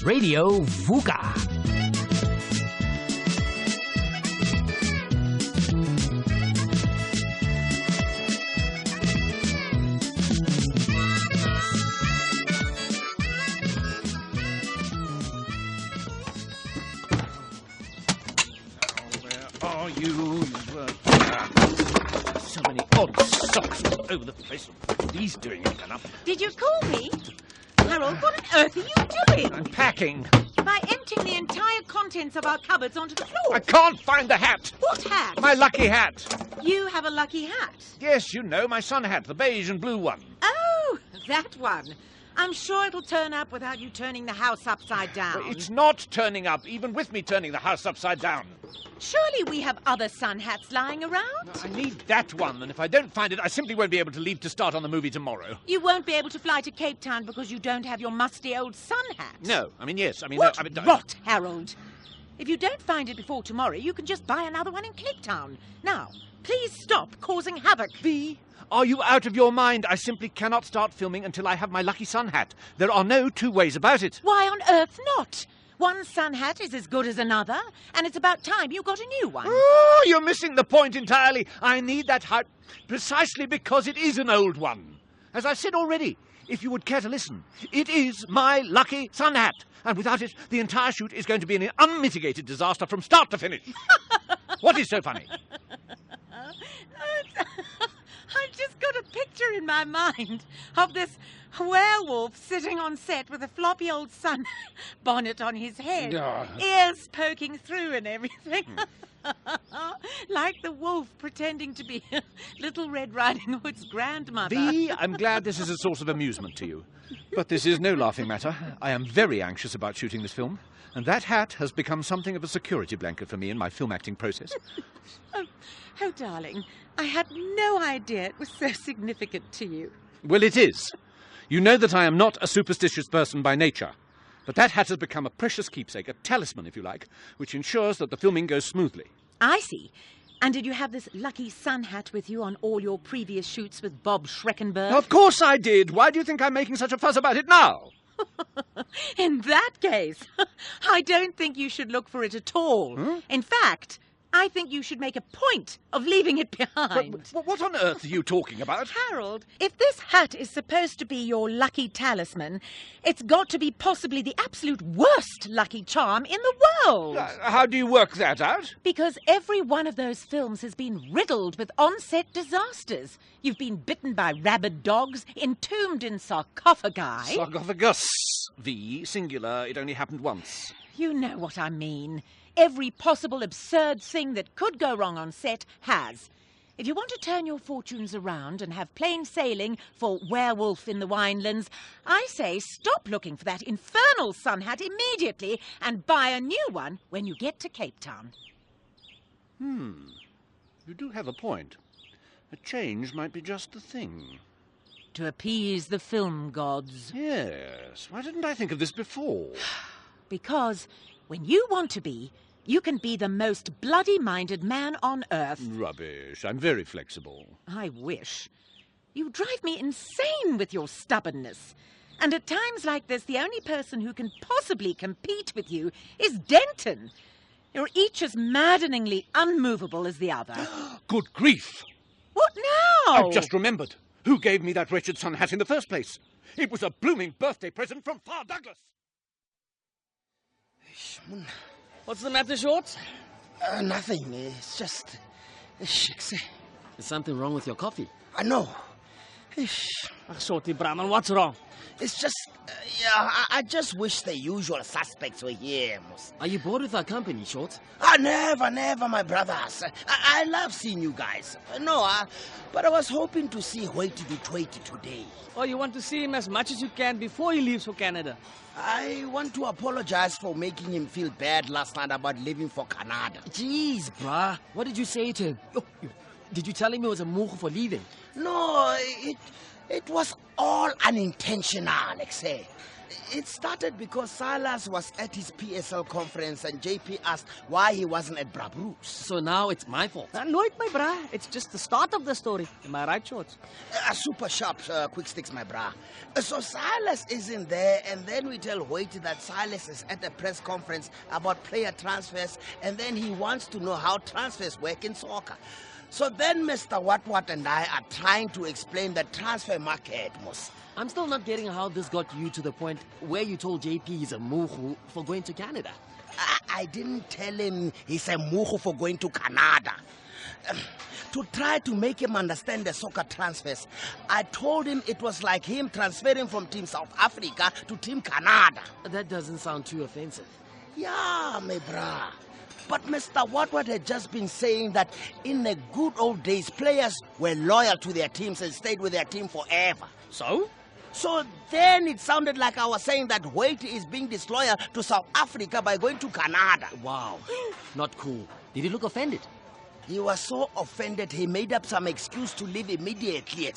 Radio Vuka. Are you? So many odd socks all over the place. What are these doing in the Did you call me? Harold, what on earth are you doing? I'm packing. By emptying the entire contents of our cupboards onto the floor. I can't find the hat. What hat? My lucky hat. You have a lucky hat? Yes, you know, my sun hat, the beige and blue one. Oh, that one. I'm sure it'll turn up without you turning the house upside down. Well, it's not turning up, even with me turning the house upside down. Surely we have other sun hats lying around? No, I need that one, and if I don't find it, I simply won't be able to leave to start on the movie tomorrow. You won't be able to fly to Cape Town because you don't have your musty old sun hat? No, yes. What no, rot, Harold. If you don't find it before tomorrow, you can just buy another one in Cape Town. Now, please stop causing havoc. V, are you out of your mind? I simply cannot start filming until I have my lucky sun hat. There are no two ways about it. Why on earth not? One sun hat is as good as another, and it's about time you got a new one. Oh, you're missing the point entirely. I need that hat precisely because it is an old one. As I've said already, if you would care to listen, it is my lucky sun hat. And without it, the entire shoot is going to be an unmitigated disaster from start to finish. What is so funny? I've just got a picture in my mind of this werewolf sitting on set with a floppy old sun bonnet on his head, ears poking through and everything. Like the wolf pretending to be Little Red Riding Hood's grandmother. V, I'm glad this is a source of amusement to you. But this is no laughing matter. I am very anxious about shooting this film, and that hat has become something of a security blanket for me in my film acting process. Oh, darling, I had no idea it was so significant to you. Well, it is. You know that I am not a superstitious person by nature. But that hat has become a precious keepsake, a talisman, if you like, which ensures that the filming goes smoothly. I see. And did you have this lucky sun hat with you on all your previous shoots with Bob Schreckenberg? Of course I did. Why do you think I'm making such a fuss about it now? In that case, I don't think you should look for it at all. Hmm? In fact, I think you should make a point of leaving it behind. But what on earth are you talking about? Harold, if this hat is supposed to be your lucky talisman, it's got to be possibly the absolute worst lucky charm in the world. How do you work that out? Because every one of those films has been riddled with on-set disasters. You've been bitten by rabid dogs, entombed in sarcophagi. Sarcophagus. V, singular. It only happened once. You know what I mean. Every possible absurd thing that could go wrong on set has. If you want to turn your fortunes around and have plain sailing for Werewolf in the Winelands, I say stop looking for that infernal sun hat immediately and buy a new one when you get to Cape Town. You do have a point. A change might be just the thing. To appease the film gods. Yes. Why didn't I think of this before? Because when you want to be, you can be the most bloody-minded man on earth. Rubbish. I'm very flexible. I wish. You drive me insane with your stubbornness. And at times like this, the only person who can possibly compete with you is Denton. You're each as maddeningly unmovable as the other. Good grief! What now? I've just remembered. Who gave me that wretched sun hat in the first place? It was a blooming birthday present from Far Douglas. What's the matter, Short? Nothing. It's just... There's something wrong with your coffee. I know. Shorty Brahmin, what's wrong? It's just... I just wish the usual suspects were here. Are you bored with our company, Short? Never, my brothers. I love seeing you guys. But I was hoping to see Hoity the Toity today. Oh, you want to see him as much as you can before he leaves for Canada? I want to apologize for making him feel bad last night about leaving for Canada. Jeez, brah. What did you say to him? Did you tell him it was a move for leaving? No, It was all unintentional, Alexei. It started because Silas was at his PSL conference and JP asked why he wasn't at Brabroos. So now it's my fault. Nooit, my brah. It's just the start of the story. Am I right, Shorts? Super sharp, quick sticks, my brah. So Silas isn't there, and then we tell Hoyt that Silas is at a press conference about player transfers, and then he wants to know how transfers work in soccer. So then Mr. Watwat and I are trying to explain the transfer market, Mos. I'm still not getting how this got you to the point where you told JP he's a muhu for going to Canada. I didn't tell him he's a muhu for going to Canada. To try to make him understand the soccer transfers, I told him it was like him transferring from Team South Africa to Team Canada. That doesn't sound too offensive. Yeah, my brah. But Mr. Watwat had just been saying that in the good old days, players were loyal to their teams and stayed with their team forever. So? So then it sounded like I was saying that Hoyt is being disloyal to South Africa by going to Canada. Wow. Not cool. Did he look offended? He was so offended he made up some excuse to leave immediately,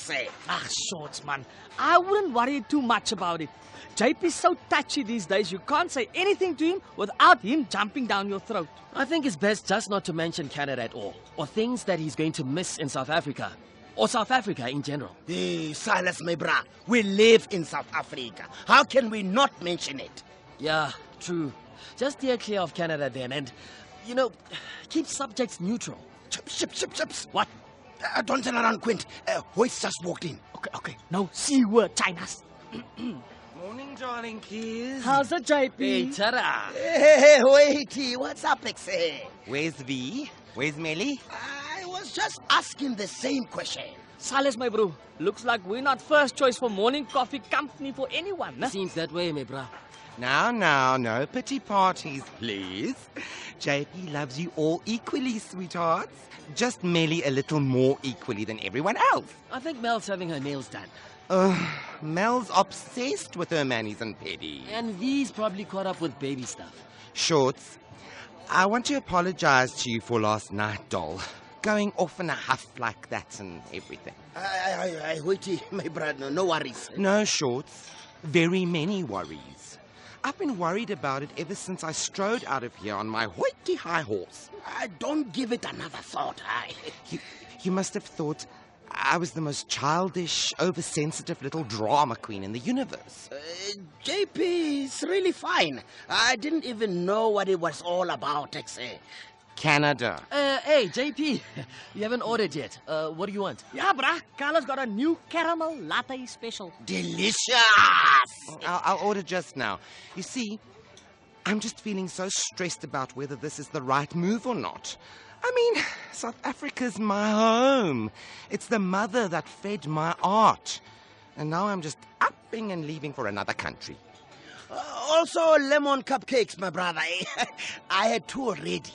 Shorts, man. I wouldn't worry too much about it. JP's so touchy these days, you can't say anything to him without him jumping down your throat. I think it's best just not to mention Canada at all, or things that he's going to miss in South Africa, or South Africa in general. Hey, Silas, my brah, we live in South Africa. How can we not mention it? Yeah, true. Just steer clear of Canada then, and, keep subjects neutral. Chips. What? Don't turn around, Quint. Hoyt just walked in. Okay. No C word, Chinas. Morning, darling kids. How's it, JP? Hey, ta-da! Hey, Hoyt, what's up, Exe? Where's V? Where's Melly? I was just asking the same question. Silas, my bro. Looks like we're not first choice for morning coffee company for anyone, nah? Seems that way, my brah. Now, no pity parties, please. JP loves you all equally, sweethearts. Just Melly a little more equally than everyone else. I think Mel's having her nails done. Mel's obsessed with her manis and pedis. And V's probably caught up with baby stuff. Shorts, I want to apologize to you for last night, doll. Going off in a huff like that and everything. Hoyt, my brother, no worries. No, Shorts. Very many worries. I've been worried about it ever since I strode out of here on my hoity high horse. Don't give it another thought. You must have thought I was the most childish, oversensitive little drama queen in the universe. JP is really fine. I didn't even know what it was all about, Exe. Canada. Hey, JP, you haven't ordered yet. What do you want? Yeah, brah. Carla's got a new caramel latte special. Delicious! I'll order just now. You see, I'm just feeling so stressed about whether this is the right move or not. I mean, South Africa's my home. It's the mother that fed my art. And now I'm just upping and leaving for another country. Also, lemon cupcakes, my brother. I had 2 already.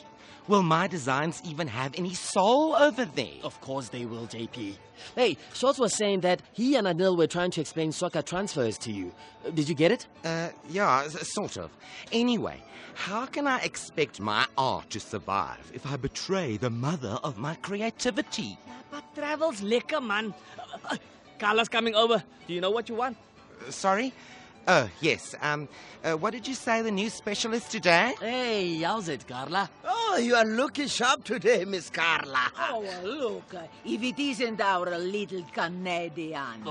Will my designs even have any soul over there? Of course they will, JP. Hey, Shorts was saying that he and Anil were trying to explain soccer transfers to you. Did you get it? Yeah, sort of. Anyway, how can I expect my art to survive if I betray the mother of my creativity? But travel's lekker, man. Carla's coming over. Do you know what you want? Sorry? Oh, yes. What did you say the new special is today? Hey, how's it, Carla? Oh, you are looking sharp today, Miss Carla. Oh, look, if it isn't our little Canadian.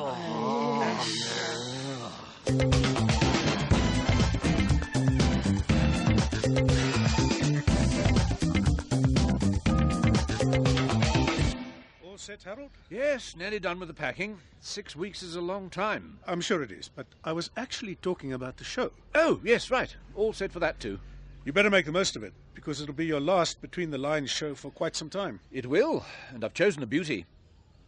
All set, Harold? Yes, nearly done with the packing. 6 weeks is a long time. I'm sure it is, but I was actually talking about the show. Oh, yes, right. All set for that too. You better make the most of it, because it'll be your last Between the Lines show for quite some time. It will, and I've chosen a beauty.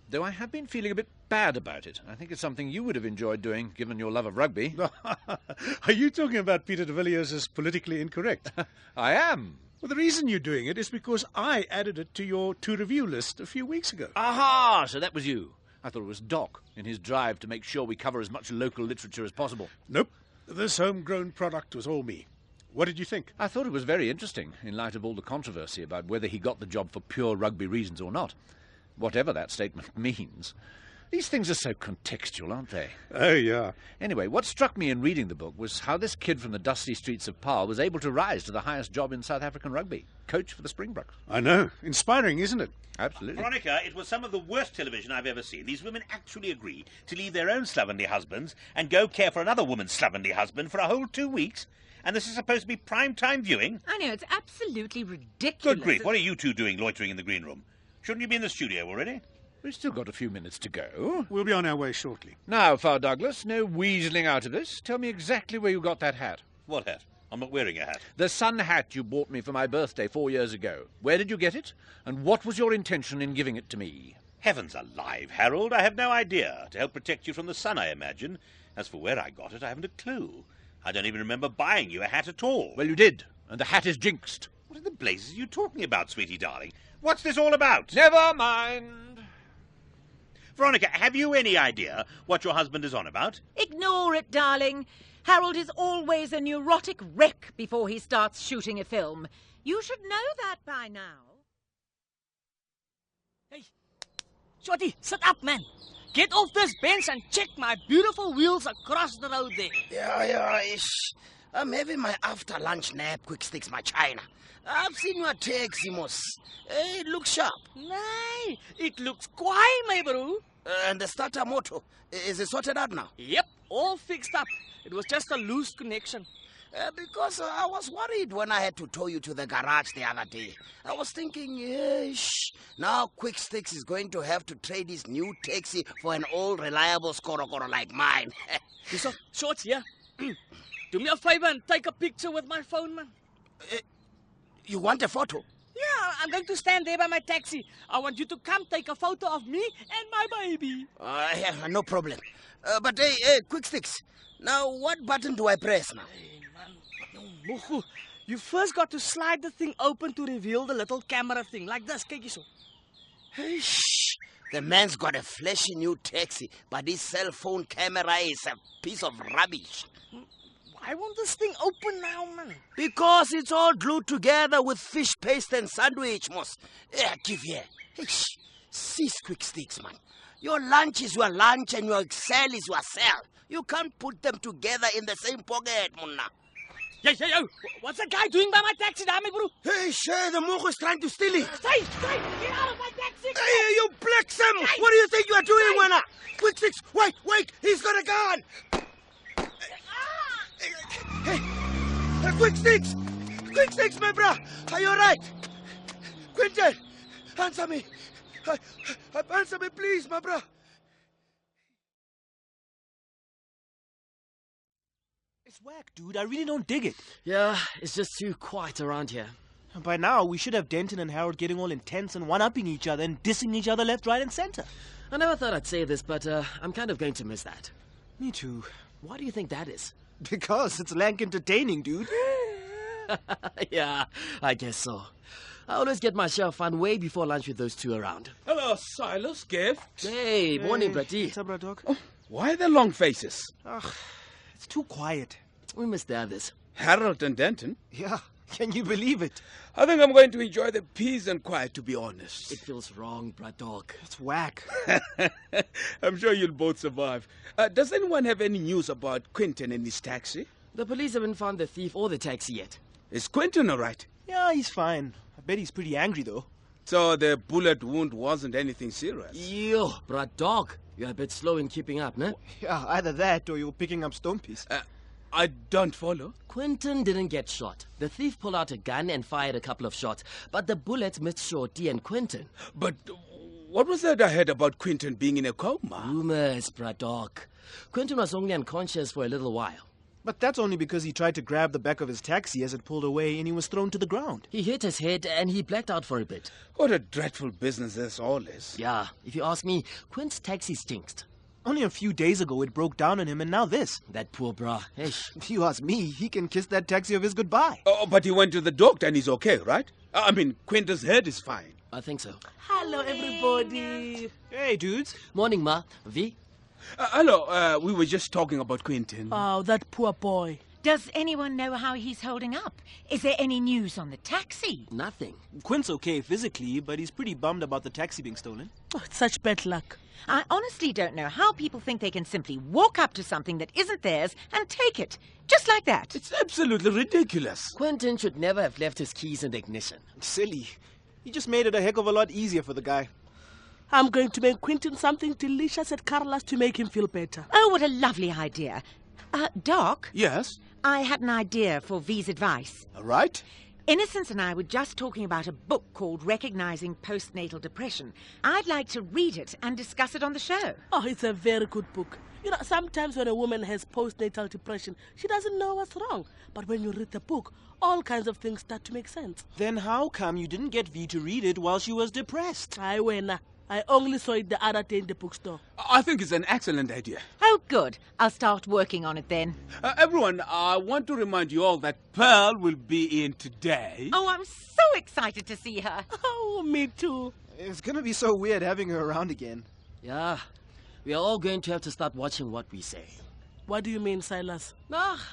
Though I have been feeling a bit bad about it. I think it's something you would have enjoyed doing, given your love of rugby. Are you talking about Peter de Villiers as politically incorrect? I am. Well, the reason you're doing it is because I added it to your to-review list a few weeks ago. Aha! So that was you. I thought it was Doc, in his drive to make sure we cover as much local literature as possible. Nope. This homegrown product was all me. What did you think? I thought it was very interesting, in light of all the controversy about whether he got the job for pure rugby reasons or not. Whatever that statement means. These things are so contextual, aren't they? Oh, yeah. Anyway, what struck me in reading the book was how this kid from the dusty streets of Paarl was able to rise to the highest job in South African rugby, coach for the Springboks. I know. Inspiring, isn't it? Absolutely. Veronica, it was some of the worst television I've ever seen. These women actually agree to leave their own slovenly husbands and go care for another woman's slovenly husband for a whole 2 weeks. And this is supposed to be prime-time viewing? I know, it's absolutely ridiculous. Good grief, what are you two doing loitering in the green room? Shouldn't you be in the studio already? We've still got a few minutes to go. We'll be on our way shortly. Now, Father Douglas, no weaseling out of this. Tell me exactly where you got that hat. What hat? I'm not wearing a hat. The sun hat you bought me for my birthday 4 years ago. Where did you get it? And what was your intention in giving it to me? Heavens alive, Harold, I have no idea. To help protect you from the sun, I imagine. As for where I got it, I haven't a clue. I don't even remember buying you a hat at all. Well, you did, and the hat is jinxed. What in the blazes are you talking about, sweetie darling? What's this all about? Never mind. Veronica, have you any idea what your husband is on about? Ignore it, darling. Harold is always a neurotic wreck before he starts shooting a film. You should know that by now. Hey, Shorty, sit up, man. Get off this bench and check my beautiful wheels across the road there. Yeah, ish. I'm having my after-lunch nap, quick sticks, my China. I've seen your taxi, Mos. It looks sharp. Nay, it looks quite, my bro. And the starter motor, is it sorted out now? Yep, all fixed up. It was just a loose connection. Because I was worried when I had to tow you to the garage the other day. I was thinking, now Quick Sticks is going to have to trade his new taxi for an old reliable Skorokoro like mine. So, Shorts, yeah? Do me a favor and take a picture with my phone, man. You want a photo? Yeah, I'm going to stand there by my taxi. I want you to come take a photo of me and my baby. Yeah, no problem. But hey, Quick Sticks. Now, what button do I press now? Hey, man. Mochu, you first got to slide the thing open to reveal the little camera thing. Like this, kijk eens. Hey, shh. The man's got a flashy new taxi, but his cell phone camera is a piece of rubbish. Why won't this thing open now, man? Because it's all glued together with fish paste and sandwich, Mos. Give here. Hey, shh. Cease, Quick Sticks, man. Your lunch is your lunch and your cell is your cell. You can't put them together in the same pocket, Munna. Yo. What's that guy doing by my taxi, dame, bro? Hey, sure, the mojo is trying to steal it. Stay! Get out of my taxi! Hey, you black Sam! What do you think you are doing, Munna? Quick Sticks, wait! He's got a gun! Hey, Quick Sticks, my bro! Are you alright? Quentin, answer me! Answer me, please, my bro! It's whack, dude. I really don't dig it. Yeah, it's just too quiet around here. By now, we should have Denton and Harold getting all intense and one-upping each other and dissing each other left, right, and center. I never thought I'd say this, but I'm kind of going to miss that. Me too. Why do you think that is? Because it's lank entertaining, dude. Yeah, I guess so. I always get my share of fun way before lunch with those two around. Hello, Silas, Gift. Hey, morning, Braddock. What's up, Braddock? Oh, why the long faces? It's too quiet. We missed the others. Harold and Denton? Yeah, can you believe it? I think I'm going to enjoy the peace and quiet, to be honest. It feels wrong, Braddock. It's whack. I'm sure you'll both survive. Does anyone have any news about Quentin and his taxi? The police haven't found the thief or the taxi yet. Is Quentin all right? Yeah, he's fine. I bet he's pretty angry, though. So the bullet wound wasn't anything serious? Yo, Braddock. You're a bit slow in keeping up, no? Yeah, either that or you're picking up stompies. I don't follow. Quentin didn't get shot. The thief pulled out a gun and fired a couple of shots, but the bullets missed Shorty and Quentin. But what was that I heard about Quentin being in a coma? Rumors, Braddock. Quentin was only unconscious for a little while. But that's only because he tried to grab the back of his taxi as it pulled away and he was thrown to the ground. He hit his head and he blacked out for a bit. What a dreadful business this all is. Yeah, if you ask me, Quint's taxi's jinxed. Only a few days ago it broke down on him and now this. That poor brah. If you ask me, he can kiss that taxi of his goodbye. Oh, but he went to the doctor and he's okay, right? I mean, Quentin's head is fine. I think so. Hello, everybody. Hey, dudes. Morning, Ma. V? Hello, we were just talking about Quentin. Oh, that poor boy. Does anyone know how he's holding up? Is there any news on the taxi? Nothing. Quint's okay physically, but he's pretty bummed about the taxi being stolen. Oh, it's such bad luck. I honestly don't know how people think they can simply walk up to something that isn't theirs and take it. Just like that. It's absolutely ridiculous. Quentin should never have left his keys in the ignition. Silly. You just made it a heck of a lot easier for the guy. I'm going to make Quentin something delicious at Carla's to make him feel better. Oh, what a lovely idea. Doc? Yes? I had an idea for V's advice. All right. Innocence and I were just talking about a book called Recognizing Postnatal Depression. I'd like to read it and discuss it on the show. Oh, it's a very good book. You know, sometimes when a woman has postnatal depression, she doesn't know what's wrong. But when you read the book, all kinds of things start to make sense. Then how come you didn't get V to read it while she was depressed? I only saw it the other day in the bookstore. I think it's an excellent idea. Oh, good. I'll start working on it then. Everyone, I want to remind you all that Pearl will be in today. Oh, I'm so excited to see her. Oh, me too. It's going to be so weird having her around again. Yeah, we are all going to have to start watching what we say. What do you mean, Silas?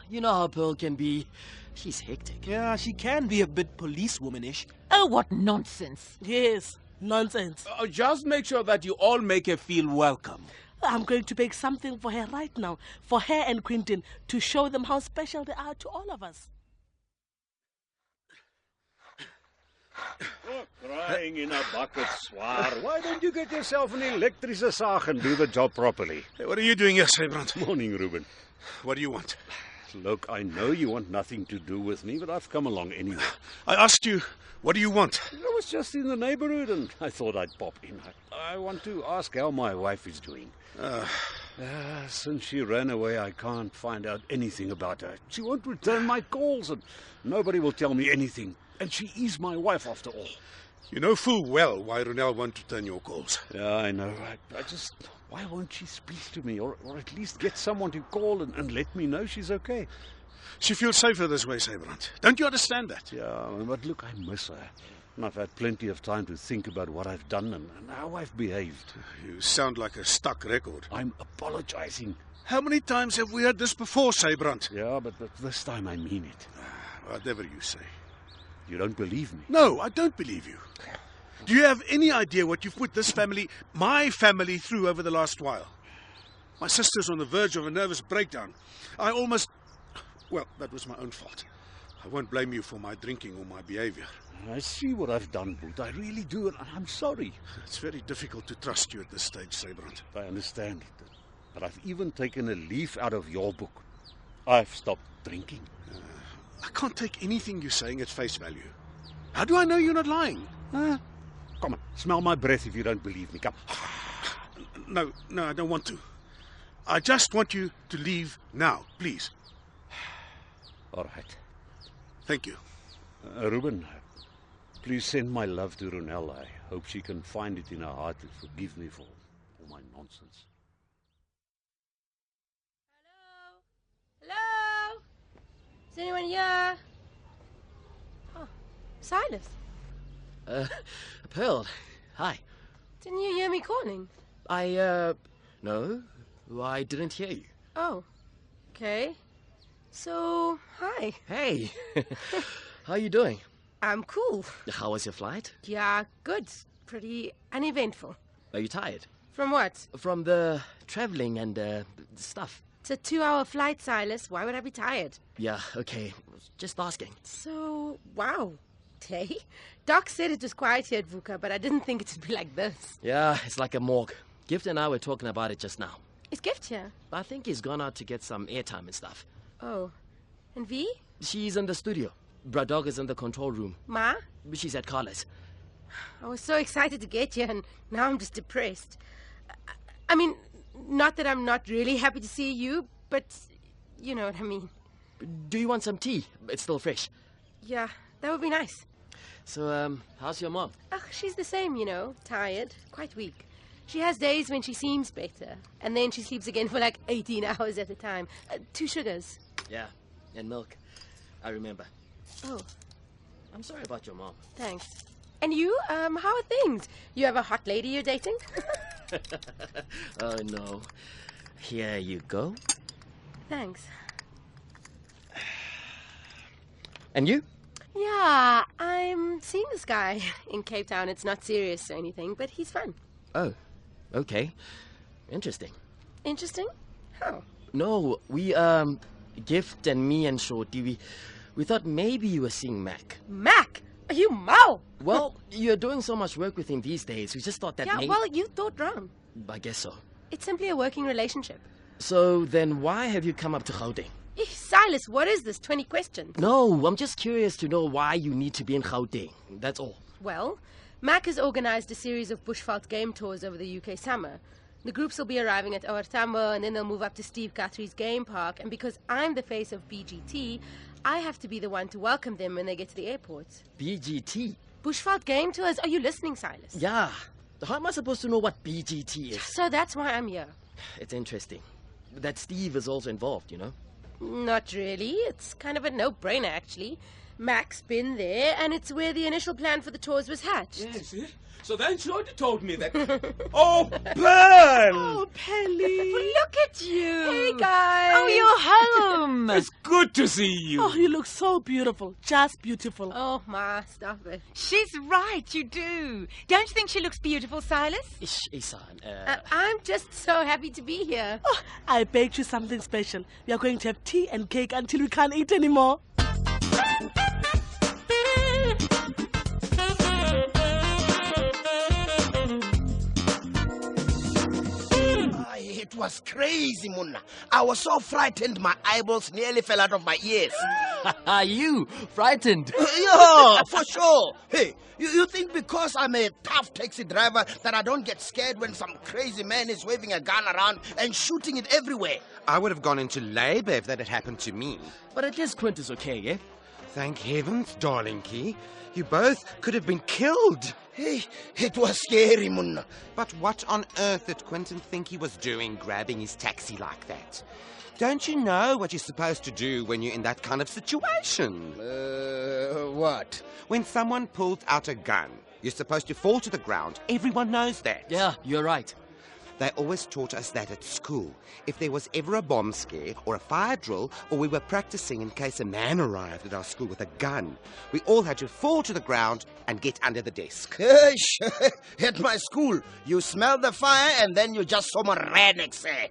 You know how Pearl can be. She's hectic. Yeah, she can be a bit police-womanish. Oh, what nonsense. Yes, nonsense. Just make sure that you all make her feel welcome. I'm going to bake something for her right now, for her and Quentin, to show them how special they are to all of us. Oh, crying in a bucket, Swar. Why don't you get yourself an elektrische saag and do the job properly? Hey, what are you doing here, Sybrand? Morning, Reuben. What do you want? Look, I know you want nothing to do with me, but I've come along anyway. I asked you, what do you want? I was just in the neighborhood and I thought I'd pop in. I want to ask how my wife is doing. Since she ran away, I can't find out anything about her. She won't return my calls and nobody will tell me anything. And she is my wife after all. You know full well why Ronel won't return your calls. Yeah, I know. I just... Why won't she speak to me or at least get someone to call and let me know she's okay? She feels safer this way, Sybrand. Don't you understand that? Yeah, but look, I miss her. And I've had plenty of time to think about what I've done and how I've behaved. You sound like a stuck record. I'm apologizing. How many times have we heard this before, Sybrand? Yeah, but this time I mean it. Whatever you say. You don't believe me? No, I don't believe you. Do you have any idea what you've put this family, my family, through over the last while? My sister's on the verge of a nervous breakdown. Well, that was my own fault. I won't blame you for my drinking or my behavior. I see what I've done, Boot. I really do, and I'm sorry. It's very difficult to trust you at this stage, Sybrand. I understand. But I've even taken a leaf out of your book. I've stopped drinking. I can't take anything you're saying at face value. How do I know you're not lying? Come on, smell my breath if you don't believe me. Come. No, I don't want to. I just want you to leave now, please. All right. Thank you. Reuben, please send my love to Ronel. I hope she can find it in her heart to forgive me for all my nonsense. Hello? Is anyone here? Oh, Silas. Pearl, hi. Didn't you hear me calling? No, I didn't hear you. Oh, okay. So, hi. Hey, how are you doing? I'm cool. How was your flight? Yeah, good. Pretty uneventful. Are you tired? From what? From the traveling and stuff. It's a 2-hour flight, Silas. Why would I be tired? Yeah, okay. Just asking. So, wow. Hey, Doc said it was quiet here at Vuka, but I didn't think it would be like this. Yeah, it's like a morgue. Gift and I were talking about it just now. Is Gift here? I think he's gone out to get some airtime and stuff. Oh. And V? She's in the studio. Braddock is in the control room. Ma? She's at Carla's. I was so excited to get here, and now I'm just depressed. I mean, not that I'm not really happy to see you, but you know what I mean. Do you want some tea? It's still fresh. Yeah, that would be nice. So, how's your mom? She's the same, you know, tired, quite weak. She has days when she seems better, and then she sleeps again for like 18 hours at a time. 2 sugars. Yeah, and milk. I remember. Oh. I'm sorry about your mom. Thanks. And you, how are things? You have a hot lady you're dating? Oh, no. Here you go. Thanks. And you? Yeah, I'm seeing this guy in Cape Town. It's not serious or anything, but he's fun. Oh, Okay. Interesting. Interesting? How? No, we, Gift and me and Shorty, we thought maybe you were seeing Mac. Mac? Are you Mao? Well, you're doing so much work with him these days. We just thought that Yeah, maybe... well, you thought wrong. I guess so. It's simply a working relationship. So then why have you come up to Gauteng? Silas, what is this? 20 questions? No, I'm just curious to know why you need to be in Gauteng. That's all. Well, Mac has organised a series of bushveld game tours over the UK summer. The groups will be arriving at Ouer Tambo and then they'll move up to Steve Guthrie's game park. And because I'm the face of BGT, I have to be the one to welcome them when they get to the airport. BGT? Bushveld game tours? Are you listening, Silas? Yeah. How am I supposed to know what BGT is? So that's why I'm here. It's interesting. That Steve is also involved, you know? Not really. It's kind of a no-brainer, actually. Mac's been there, and it's where the initial plan for the tours was hatched. Yes, so then Shorty told me that. Oh, Pearl! Oh, Pelly. Look at you. Hey, guys. Oh, you're home. It's good to see you. Oh, you look so beautiful. Just beautiful. Oh, Ma, stop it. She's right, you do. Don't you think she looks beautiful, Silas? Ish, Isan, I'm just so happy to be here. Oh, I baked you something special. We are going to have tea and cake until we can't eat anymore. It was crazy, Munna. I was so frightened my eyeballs nearly fell out of my ears. Are you frightened? Yeah, for sure. Hey, you think because I'm a tough taxi driver that I don't get scared when some crazy man is waving a gun around and shooting it everywhere? I would have gone into labor if that had happened to me. But at least Quint is okay, yeah? Thank heavens, darlingy. You both could have been killed. Hey, it was scary, Munna. But what on earth did Quentin think he was doing grabbing his taxi like that? Don't you know what you're supposed to do when you're in that kind of situation? What? When someone pulls out a gun, you're supposed to fall to the ground. Everyone knows that. Yeah, you're right. They always taught us that at school. If there was ever a bomb scare or a fire drill, or we were practicing in case a man arrived at our school with a gun, we all had to fall to the ground and get under the desk. At my school, you smell the fire and then you just someone ran next day.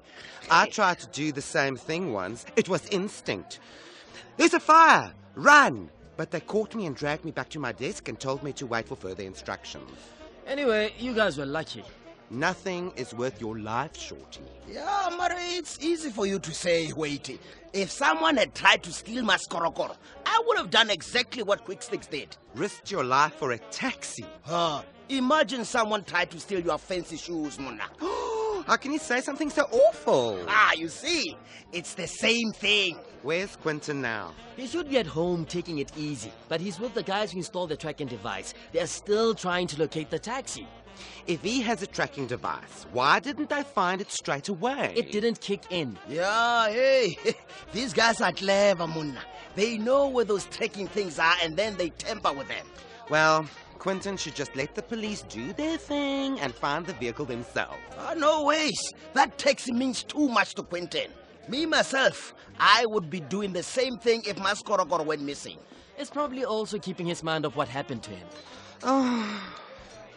I tried to do the same thing once. It was instinct. There's a fire! Run! But they caught me and dragged me back to my desk and told me to wait for further instructions. Anyway, you guys were lucky. Nothing is worth your life, Shorty. Yeah, Mara, it's easy for you to say, wait. If someone had tried to steal my skorokoro, I would have done exactly what Quick Sticks did. Risked your life for a taxi. Imagine someone tried to steal your fancy shoes, Munna. How can you say something so awful? You see, it's the same thing. Where's Quentin now? He should be at home taking it easy, but he's with the guys who installed the tracking device. They're still trying to locate the taxi. If he has a tracking device, why didn't they find it straight away? It didn't kick in. Yeah, hey, these guys are clever, Munna. They know where those tracking things are and then they tamper with them. Well, Quentin should just let the police do their thing and find the vehicle themselves. No ways. That taxi means too much to Quentin. Me, myself, I would be doing the same thing if my skorokoro went missing. It's probably also keeping his mind off what happened to him.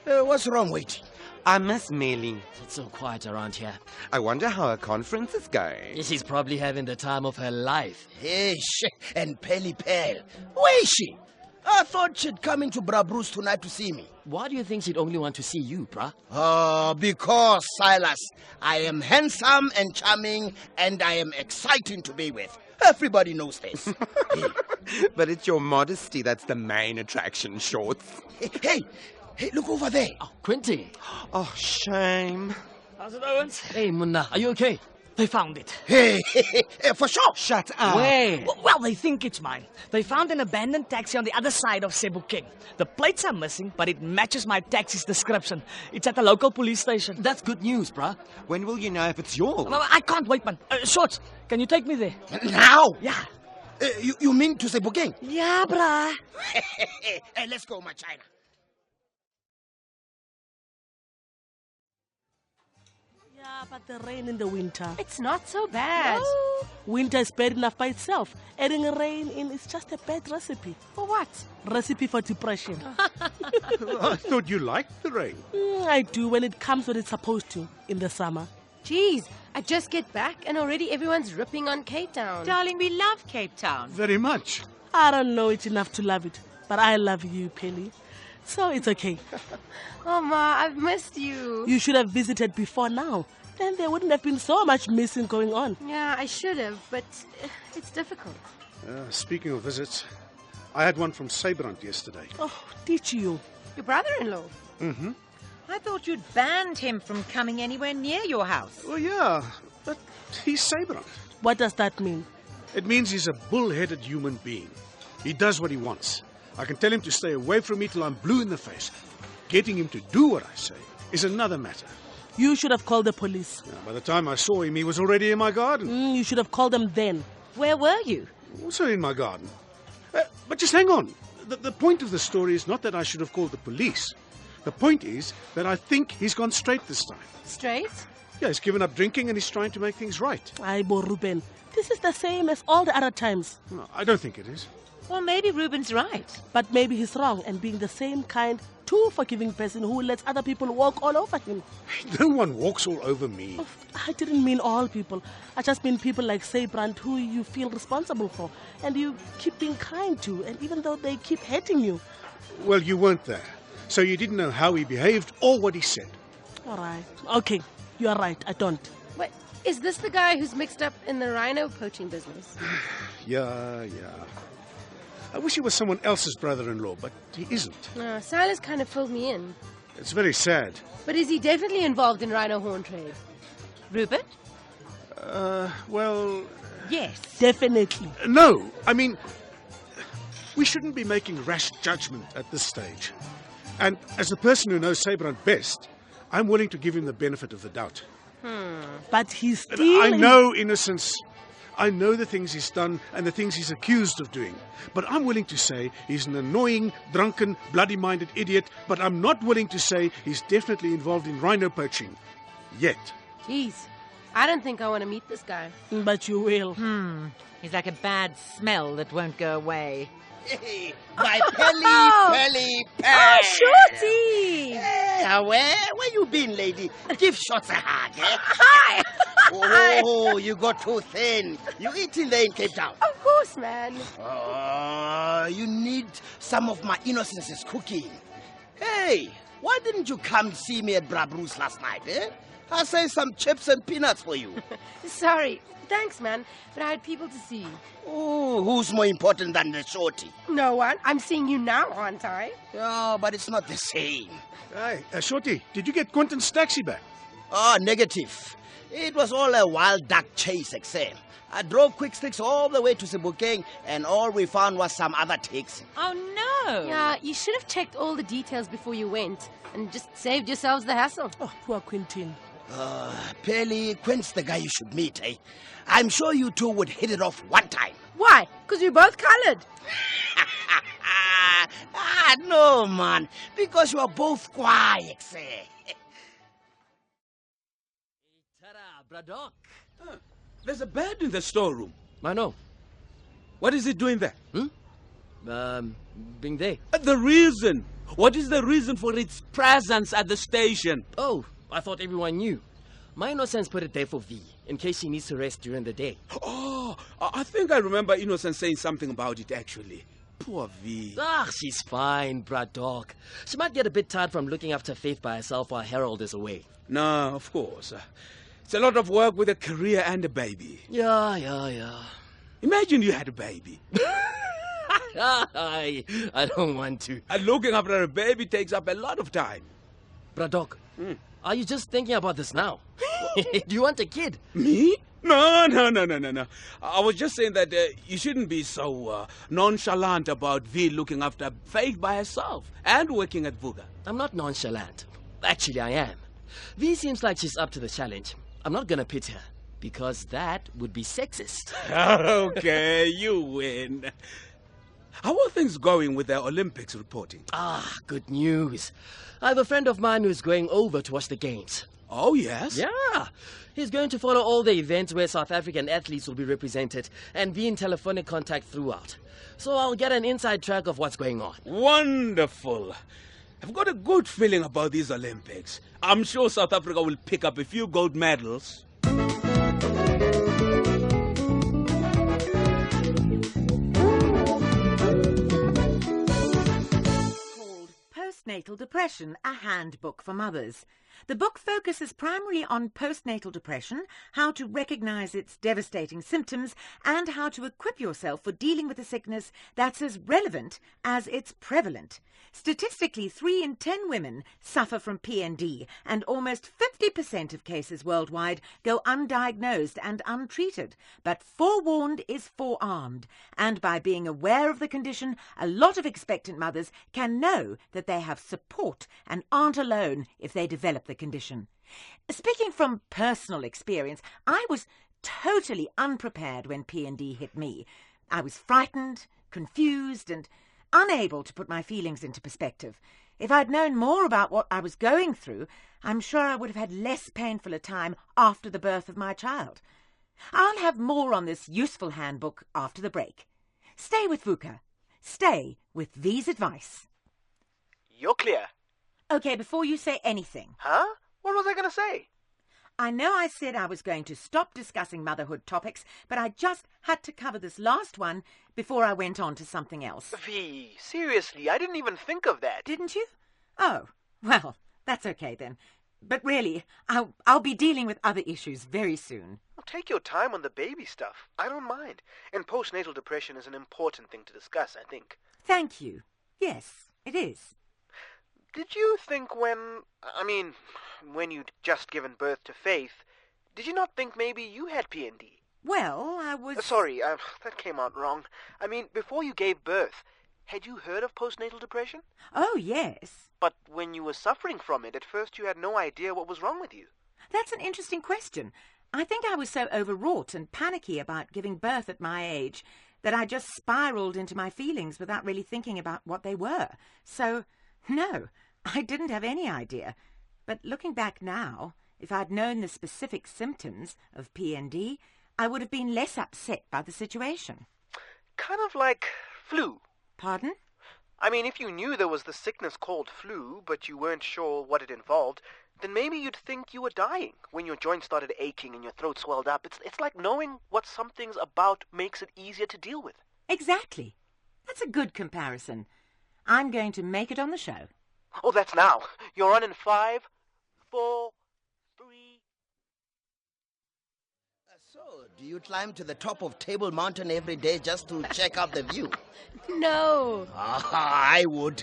What's wrong, wait? I miss Melly. It's so quiet around here. I wonder how her conference is going. She's probably having the time of her life. Hey, and Pelly Pell. Where is she? I thought she'd come into Bra Bruce tonight to see me. Why do you think she'd only want to see you, bruh? Because, Silas, I am handsome and charming, and I am exciting to be with. Everybody knows this. But it's your modesty that's the main attraction, Shorts. Hey, look over there. Oh, Quinty. Oh, shame. How's it, Owens? Hey, Munna, are you okay? They found it. Hey, for sure. Shut up. Where? Well, they think it's mine. They found an abandoned taxi on the other side of Sebokeng. The plates are missing, but it matches my taxi's description. It's at the local police station. That's good news, bruh. When will you know if it's yours? Well, I can't wait, man. Shorts, can you take me there? Now? Yeah. You mean to Sebokeng? Yeah, bruh. Hey, let's go, my China. Yeah, but the rain in the winter. It's not so bad. Oh, winter is bad enough by itself. Adding rain in is just a bad recipe. For what? Recipe for depression. I thought you liked the rain. I do when it comes when it's supposed to, in the summer. Jeez, I just get back and already everyone's ripping on Cape Town. Darling, we love Cape Town. Very much. I don't know it enough to love it, but I love you, Pelly. So it's okay. Oh, Ma, I've missed you. You should have visited before now. Then there wouldn't have been so much missing going on. Yeah, I should have, but it's difficult. Speaking of visits, I had one from Sabrant yesterday. Oh, did you? Your brother-in-law? Mm-hmm. I thought you'd banned him from coming anywhere near your house. Well, yeah, but he's Sabrant. What does that mean? It means he's a bull-headed human being. He does what he wants. I can tell him to stay away from me till I'm blue in the face. Getting him to do what I say is another matter. You should have called the police. By the time I saw him, he was already in my garden. You should have called them then. Where were you? Also in my garden. But just hang on. The point of the story is not that I should have called the police. The point is that I think he's gone straight this time. Straight? Yeah, he's given up drinking and he's trying to make things right. Aibo, Reuben. This is the same as all the other times. No, I don't think it is. Well, maybe Reuben's right. But maybe he's wrong and being the same kind, too forgiving person who lets other people walk all over him. No one walks all over me. Oh, I didn't mean all people. I just mean people like Sabrant who you feel responsible for and you keep being kind to, and even though they keep hating you. Well, you weren't there, so you didn't know how he behaved or what he said. All right. Okay, you are right. I don't. Wait, is this the guy who's mixed up in the rhino poaching business? Yeah. I wish he was someone else's brother-in-law, but he isn't. Silas kind of filled me in. It's very sad. But is he definitely involved in rhino horn trade? Reuben? Well... Yes. Definitely. No, I mean, we shouldn't be making rash judgment at this stage. And as the person who knows Sabrant best, I'm willing to give him the benefit of the doubt. But he's still... I know innocence. I know the things he's done and the things he's accused of doing. But I'm willing to say he's an annoying, drunken, bloody-minded idiot. But I'm not willing to say he's definitely involved in rhino poaching. Yet. Jeez, I don't think I want to meet this guy. But you will. He's like a bad smell that won't go away. Hey, my Pelly. Oh, Shorty! Hey, where you been, lady? Give Shots a hug, eh? Hi! Oh, you got too thin. You eating there in Cape Town? Of course, man. Oh, you need some of my Innocence's cooking. Hey, why didn't you come see me at Brabroos last night, eh? I saved some chips and peanuts for you. Sorry. Thanks, man. But I had people to see. Oh, who's more important than the Shorty? No one. I'm seeing you now, aren't I? Oh, but it's not the same. Hey, Shorty, did you get Quentin's taxi back? Oh, negative. It was all a wild duck chase exam. I drove quick sticks all the way to Sebokeng, and all we found was some other taxi. Oh, no. Yeah, you should have checked all the details before you went and just saved yourselves the hassle. Oh, poor Quentin. Pelly, Quint's the guy you should meet, eh? I'm sure you two would hit it off one time. Why? Because you're both colored. No, man. Because you are both quiet, eh? Ta-da, Braddock. There's a bed in the storeroom. I know. What is it doing there? Being there. The reason. What is the reason for its presence at the station? Oh, I thought everyone knew. My Innocence put it there for V, in case she needs to rest during the day. Oh, I think I remember Innocent saying something about it, actually. Poor V. She's fine, Braddock. She might get a bit tired from looking after Faith by herself while Harold is away. No, of course. It's a lot of work with a career and a baby. Yeah. Imagine you had a baby. I don't want to. And looking after a baby takes up a lot of time. Braddock, are you just thinking about this now? Do you want a kid? Me? No. I was just saying that you shouldn't be so nonchalant about V looking after Faith by herself and working at Vuka. I'm not nonchalant. Actually, I am. V seems like she's up to the challenge. I'm not going to pit her, because that would be sexist. Okay, you win. How are things going with the Olympics reporting? Ah, good news. I have a friend of mine who's going over to watch the games. Oh, yes? Yeah. He's going to follow all the events where South African athletes will be represented and be in telephonic contact throughout. So I'll get an inside track of what's going on. Wonderful. I've got a good feeling about these Olympics. I'm sure South Africa will pick up a few gold medals. Postnatal Depression, a handbook for mothers. The book focuses primarily on postnatal depression, how to recognize its devastating symptoms, and how to equip yourself for dealing with a sickness that's as relevant as it's prevalent. Statistically, 3 in 10 women suffer from PND, and almost 50% of cases worldwide go undiagnosed and untreated. But forewarned is forearmed, and by being aware of the condition, a lot of expectant mothers can know that they have support and aren't alone if they develop the condition. Speaking from personal experience, I was totally unprepared when PND hit me. I was frightened, confused, and unable to put my feelings into perspective. If I'd known more about what I was going through, I'm sure I would have had less painful a time after the birth of my child. I'll have more on this useful handbook after the break. Stay with Vuka. Stay with V's advice. You're clear. Okay, before you say anything. Huh? What was I going to say? I know I said I was going to stop discussing motherhood topics, but I just had to cover this last one before I went on to something else. V, seriously, I didn't even think of that. Didn't you? Oh, well, that's okay then. But really, I'll be dealing with other issues very soon. Well, take your time on the baby stuff. I don't mind. And postnatal depression is an important thing to discuss, I think. Thank you. Yes, it is. Did you think when you'd just given birth to Faith, did you not think maybe you had PND? Well, I was... Sorry, that came out wrong. I mean, before you gave birth, had you heard of postnatal depression? Oh, yes. But when you were suffering from it, at first you had no idea what was wrong with you. That's an interesting question. I think I was so overwrought and panicky about giving birth at my age that I just spiraled into my feelings without really thinking about what they were. So, no, I didn't have any idea. But looking back now, if I'd known the specific symptoms of PND, I would have been less upset by the situation. Kind of like flu. Pardon? I mean, if you knew there was the sickness called flu, but you weren't sure what it involved, then maybe you'd think you were dying when your joints started aching and your throat swelled up. It's like knowing what something's about makes it easier to deal with. Exactly. That's a good comparison. I'm going to make it on the show. Oh, that's now. You're on in 5, 4, 3... So, do you climb to the top of Table Mountain every day just to check out the view? No. I would.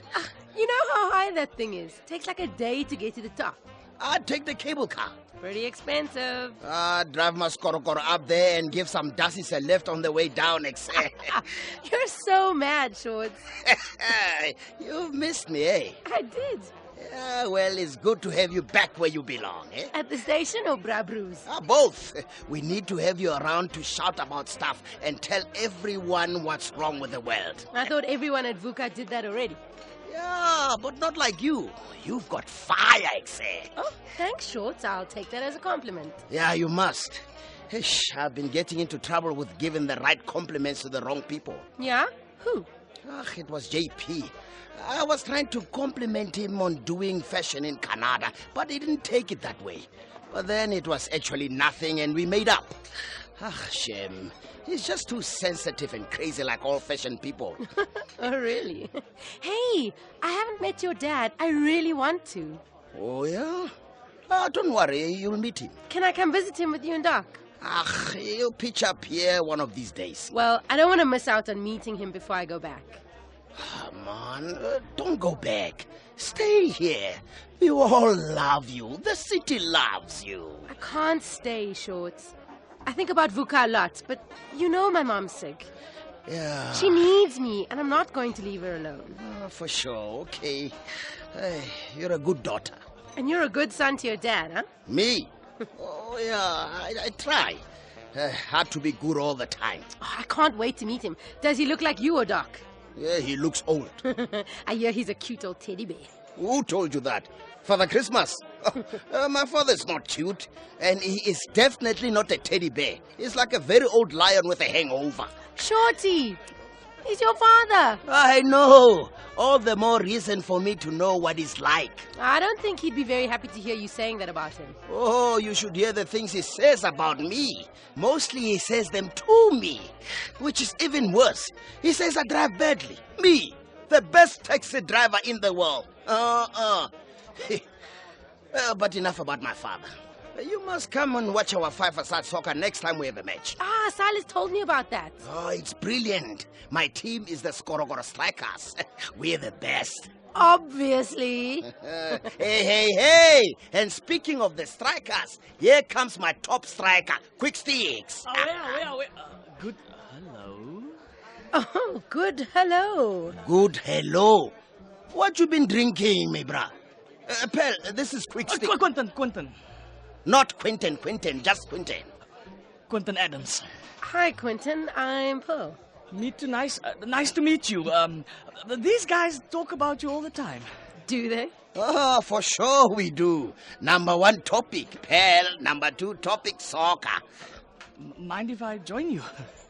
You know how high that thing is? Takes like a day to get to the top. I'd take the cable car. Pretty expensive. Drive my Skorokoro up there and give some dassies a lift on the way down, You're so mad, Shorts. You've missed me, eh? I did. Yeah, well, it's good to have you back where you belong, eh? At the station or Brabru's? Both. We need to have you around to shout about stuff and tell everyone what's wrong with the world. I thought everyone at Vuka did that already. Yeah, but not like you. You've got fire, Oh, thanks, Shorts. I'll take that as a compliment. Yeah, you must. Ish, I've been getting into trouble with giving the right compliments to the wrong people. Yeah? Who? It was JP. I was trying to compliment him on doing fashion in Canada, but he didn't take it that way. But then it was actually nothing and we made up. Shame. He's just too sensitive and crazy like all fashion people. Oh, really? Hey, I haven't met your dad. I really want to. Oh, yeah? Don't worry, you'll meet him. Can I come visit him with you and Doc? He'll pitch up here one of these days. Well, I don't want to miss out on meeting him before I go back. Come on, don't go back. Stay here. We all love you. The city loves you. I can't stay, Shorts. I think about Vuka a lot, but you know my mom's sick. Yeah. She needs me, and I'm not going to leave her alone. For sure, okay. Hey, you're a good daughter. And you're a good son to your dad, huh? Me? Oh, yeah, I try. Hard to be good all the time. Oh, I can't wait to meet him. Does he look like you or Doc? Yeah, he looks old. I hear he's a cute old teddy bear. Who told you that? Father Christmas? My father's not cute, and he is definitely not a teddy bear. He's like a very old lion with a hangover. Shorty, he's your father. I know. All the more reason for me to know what he's like. I don't think he'd be very happy to hear you saying that about him. Oh, you should hear the things he says about me. Mostly he says them to me, which is even worse. He says I drive badly. Me, the best taxi driver in the world. But enough about my father. You must come and watch our five-a-side soccer next time we have a match. Silas told me about that. Oh, it's brilliant. My team is the Skorogoro Strikers. We're the best. Obviously. Hey. And speaking of the strikers, here comes my top striker, Quick Sticks. Where? Good hello. Oh, good hello. Good hello. What you been drinking, my brah? Pal, this is Quick Stick. Quentin. Not Quentin, just Quentin. Quentin Adams. Hi, Quentin. I'm Pearl. Meet too nice. Nice to meet you. These guys talk about you all the time. Do they? Oh, for sure we do. Number one topic, pal. Number two topic, soccer. Mind if I join you?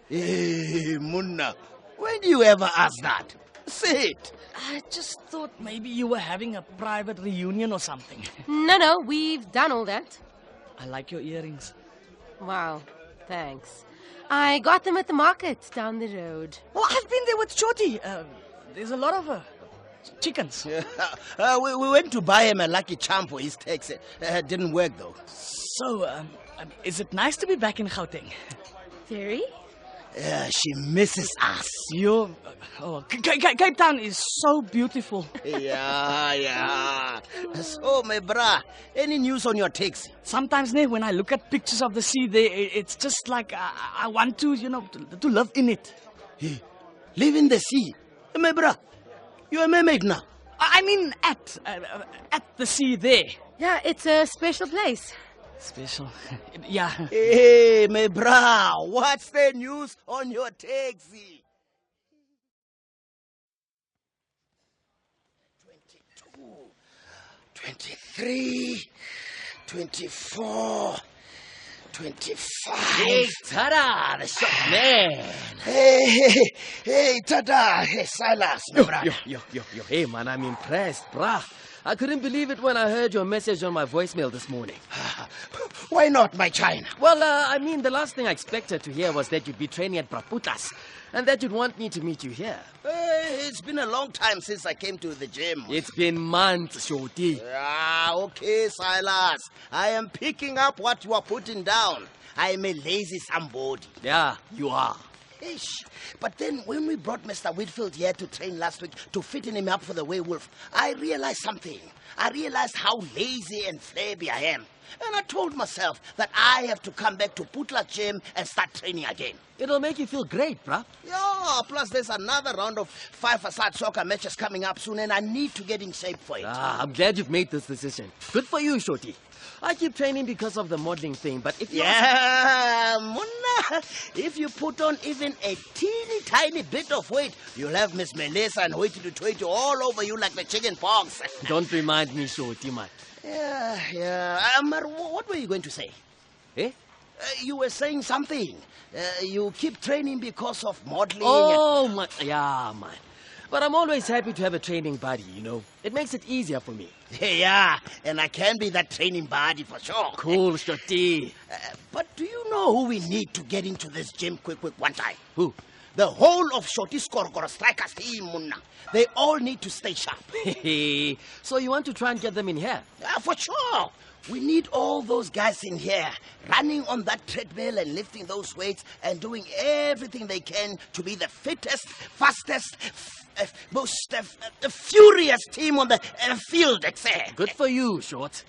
Hey, Munna. When do you ever ask that? Say it. I just thought maybe you were having a private reunion or something. No, we've done all that. I like your earrings. Wow, thanks. I got them at the market down the road. Well, I've been there with Shorty. There's a lot of chickens. We went to buy him a lucky charm for his tax. Didn't work, though. So, is it nice to be back in Gauteng? Very. She misses us. Cape Town is so beautiful. Yeah. So, my brah, any news on your taxi? Sometimes, when I look at pictures of the sea there, it's just like I want to, to live in it. Hey, live in the sea? My brah, you're a mermaid now. I mean at the sea there. Yeah, it's a special place. Special? Yeah. Hey, my brah, what's the news on your taxi? 22, 23, 24, 25. Hey, ta-da, the shot man. Hey, ta-da. Hey, Silas, my brah. Yo. Hey, man, I'm impressed, brah. I couldn't believe it when I heard your message on my voicemail this morning. Why not, my China? Well, the last thing I expected to hear was that you'd be training at Braputlas and that you'd want me to meet you here. It's been a long time since I came to the gym. It's been months, Shorty. Okay, Silas. I am picking up what you are putting down. I am a lazy somebody. Yeah, you are. Ish. But then when we brought Mr. Whitfield here to train last week to fitten him up for the werewolf, I realized something. I realized how lazy and flabby I am. And I told myself that I have to come back to Putla gym and start training again. It'll make you feel great, bruh. Yeah, plus there's another round of five-a-side soccer matches coming up soon and I need to get in shape for it. I'm glad you've made this decision. Good for you, Shorty. I keep training because of the modeling thing, but if you... Yeah, Munna, if you put on even a teeny tiny bit of weight, you'll have Miss Melissa and Hoity-to-Toity all over you like the chicken pox. Don't remind me, Shorty, man. Yeah. What were you going to say? Eh? You were saying something. You keep training because of modeling. Oh, man. Yeah, man. But I'm always happy to have a training buddy, It makes it easier for me. Yeah, and I can be that training buddy for sure. Cool, Shorty. But do you know who we need to get into this gym quick one time? Who? The whole of Shorty Skorogoro Strikers team, Munna. They all need to stay sharp. So you want to try and get them in here? Yeah, for sure. We need all those guys in here, running on that treadmill and lifting those weights and doing everything they can to be the fittest, fastest, most furious team on the field, etc. Good for you, Short.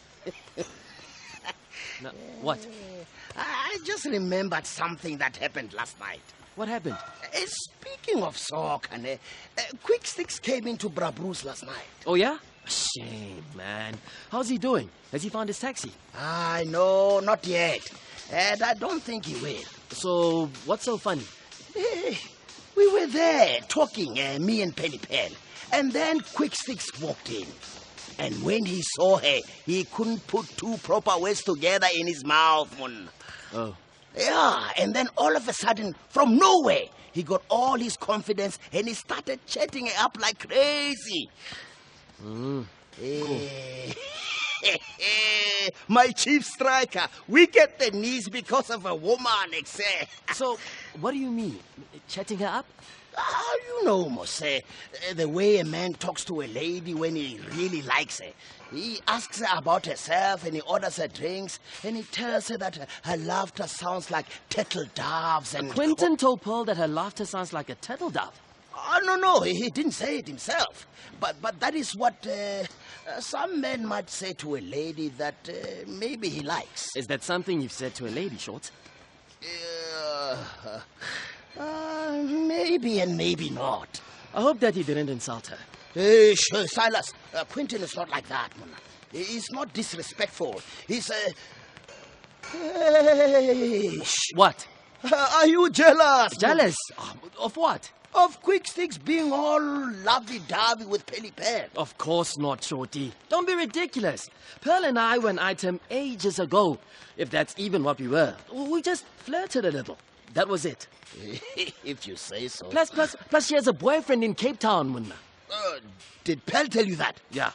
Now, what? I just remembered something that happened last night. What happened? Speaking of soccer, Quick Sticks came into Brabru's last night. Oh, yeah? Shame, man. How's he doing? Has he found his taxi? No, not yet. And I don't think he will. So, what's so funny? We were there talking, me and Penny Pen. And then Quick Sticks walked in. And when he saw her, he couldn't put two proper words together in his mouth, man. Oh. Yeah, and then all of a sudden, from nowhere, he got all his confidence and he started chatting her up like crazy. Cool. My chief striker, weak at the knees because of a woman, So, what do you mean? Chatting her up? You know, Mose, the way a man talks to a lady when he really likes her. He asks her about herself and he orders her drinks and he tells her that her laughter sounds like turtle doves and... Quentin told Pearl that her laughter sounds like a turtle dove. No, he didn't say it himself. But that is what some men might say to a lady that maybe he likes. Is that something you've said to a lady, Shorts? Maybe and maybe not. I hope that you didn't insult her. Hey, Silas, Quentin is not like that, man. He's not disrespectful. He's Hey, What? Are you jealous? Jealous? Of what? Of Quick Sticks being all lovey-dovey with Penny Pen. Of course not, Shorty. Don't be ridiculous. Pearl and I were an item ages ago. If that's even what we were. We just flirted a little. That was it. If you say so. Plus, she has a boyfriend in Cape Town, Munna. Did Pearl tell you that? Yeah.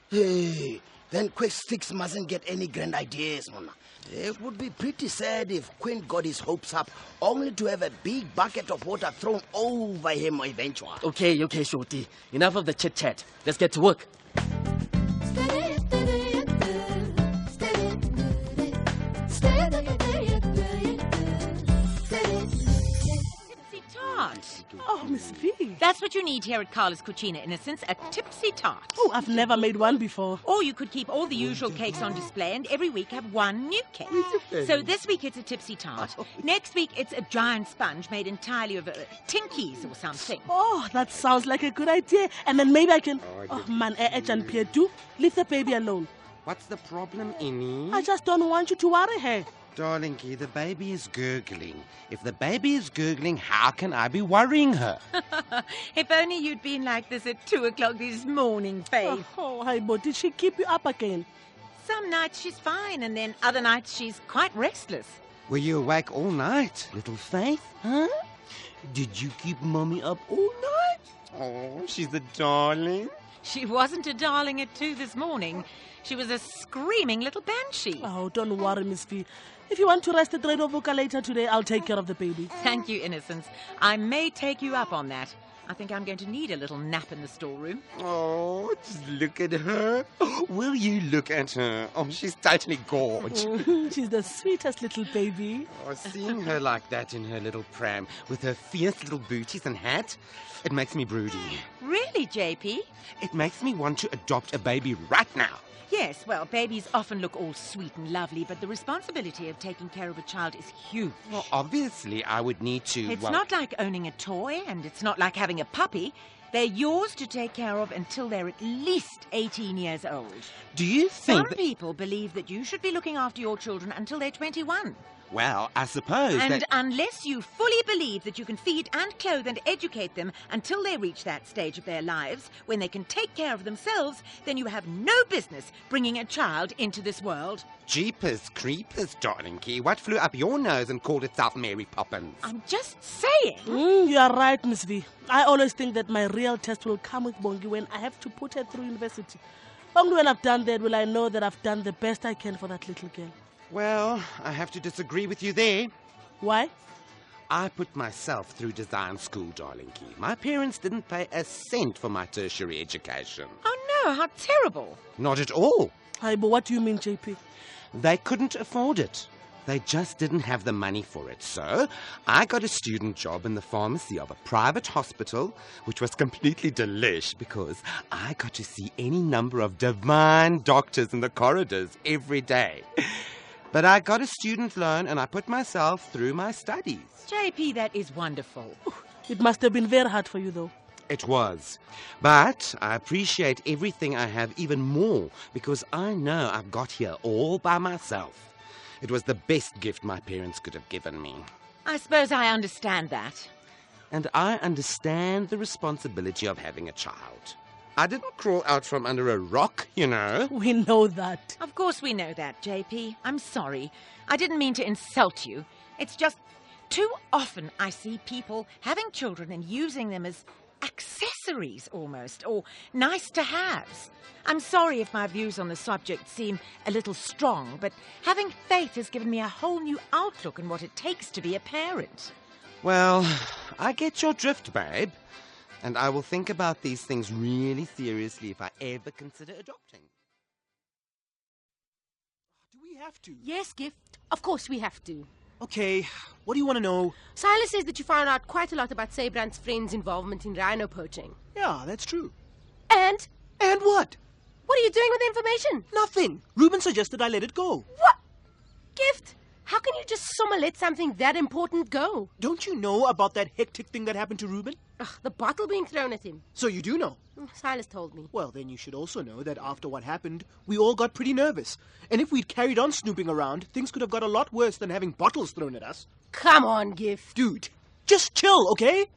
Hey, then Quick Sticks mustn't get any grand ideas, man. It would be pretty sad if Quint got his hopes up only to have a big bucket of water thrown over him eventually. Okay, Shorty. Enough of the chit-chat. Let's get to work. Oh, Miss V. That's what you need here at Carla's Cucina, Innocence, a tipsy tart. Oh, I've never made one before. Or you could keep all the usual cakes on display and every week have one new cake. So this week it's a tipsy tart. Next week it's a giant sponge made entirely of tinkies or something. Oh, that sounds like a good idea. And then maybe I can... Oh, man, and Pierre, do leave the baby alone. What's the problem, Innie? I just don't want you to worry her. Darlingy, the baby is gurgling. If the baby is gurgling, how can I be worrying her? If only you'd been like this at 2 o'clock this morning, Faith. Oh, Haibo, did she keep you up again? Some nights she's fine, and then other nights she's quite restless. Were you awake all night, little Faith? Huh? Did you keep Mummy up all night? Oh, she's a darling. She wasn't a darling at 2 this morning. She was a screaming little banshee. Oh, don't worry, Miss V. If you want to rest at Vuka later today, I'll take care of the baby. Thank you, Innocence. I may take you up on that. I think I'm going to need a little nap in the storeroom. Oh, just look at her. Will you look at her? Oh, she's totally gorgeous. She's the sweetest little baby. Oh, seeing her like that in her little pram with her fierce little booties and hat, it makes me broody. Really, JP? It makes me want to adopt a baby right now. Yes, well, babies often look all sweet and lovely, but the responsibility of taking care of a child is huge. Well, obviously, I would need to... It's not like owning a toy, and it's not like having a puppy. They're yours to take care of until they're at least 18 years old. Do you think... Some people believe that you should be looking after your children until they're 21. Well, I suppose And unless you fully believe that you can feed and clothe and educate them until they reach that stage of their lives when they can take care of themselves, then you have no business bringing a child into this world. Jeepers creepers, darlingy. What flew up your nose and called itself Mary Poppins? I'm just saying. You are right, Miss V. I always think that my real test will come with Bongi when I have to put her through university. Only when I've done that will I know that I've done the best I can for that little girl. Well, I have to disagree with you there. Why? I put myself through design school, darlingy. My parents didn't pay a cent for my tertiary education. Oh no, how terrible. Not at all. Hi, but what do you mean, JP? They couldn't afford it. They just didn't have the money for it. So I got a student job in the pharmacy of a private hospital, which was completely delish because I got to see any number of divine doctors in the corridors every day. But I got a student loan and I put myself through my studies. JP, that is wonderful. It must have been very hard for you, though. It was. But I appreciate everything I have even more because I know I've got here all by myself. It was the best gift my parents could have given me. I suppose I understand that. And I understand the responsibility of having a child. I didn't crawl out from under a rock, you know. We know that. Of course we know that, JP. I'm sorry. I didn't mean to insult you. It's just too often I see people having children and using them as accessories almost, or nice to haves. I'm sorry if my views on the subject seem a little strong, but having faith has given me a whole new outlook on what it takes to be a parent. Well, I get your drift, babe. And I will think about these things really seriously if I ever consider adopting. Do we have to? Yes, Gift. Of course we have to. Okay, what do you want to know? Silas says that you found out quite a lot about Sabrand's friend's involvement in rhino poaching. Yeah, that's true. And? And what? What are you doing with the information? Nothing. Reuben suggested I let it go. What? Gift? How can you just let something that important go? Don't you know about that hectic thing that happened to Reuben? Ugh, the bottle being thrown at him. So you do know? Silas told me. Well, then you should also know that after what happened, we all got pretty nervous. And if we'd carried on snooping around, things could have got a lot worse than having bottles thrown at us. Come on, Gift. Dude, just chill, okay?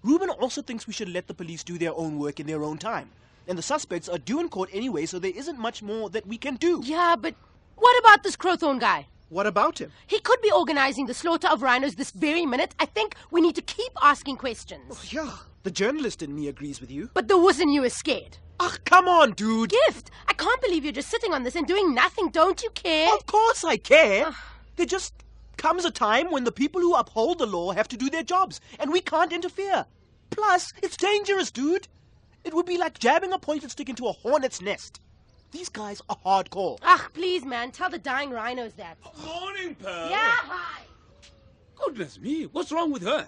Reuben also thinks we should let the police do their own work in their own time. And the suspects are due in court anyway, so there isn't much more that we can do. Yeah, but what about this Crowthorne guy? What about him? He could be organizing the slaughter of rhinos this very minute. I think we need to keep asking questions. Oh, yeah, the journalist in me agrees with you. But the wuss in you is scared. Ugh, come on, dude. Gift, I can't believe you're just sitting on this and doing nothing. Don't you care? Of course I care. There just comes a time when the people who uphold the law have to do their jobs, and we can't interfere. Plus, it's dangerous, dude. It would be like jabbing a pointed stick into a hornet's nest. These guys are hardcore. Ugh, please, man, tell the dying rhinos that. Morning, Pearl. Yeah, hi. Goodness me, what's wrong with her?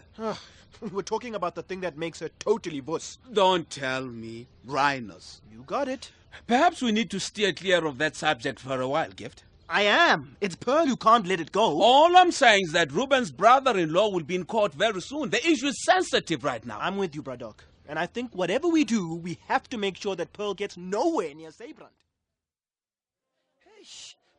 We were talking about the thing that makes her totally wuss. Don't tell me. Rhinos. You got it. Perhaps we need to steer clear of that subject for a while, Gift. I am. It's Pearl who can't let it go. All I'm saying is that Reuben's brother-in-law will be in court very soon. The issue is sensitive right now. I'm with you, Braddock. And I think whatever we do, we have to make sure that Pearl gets nowhere near Sabrand.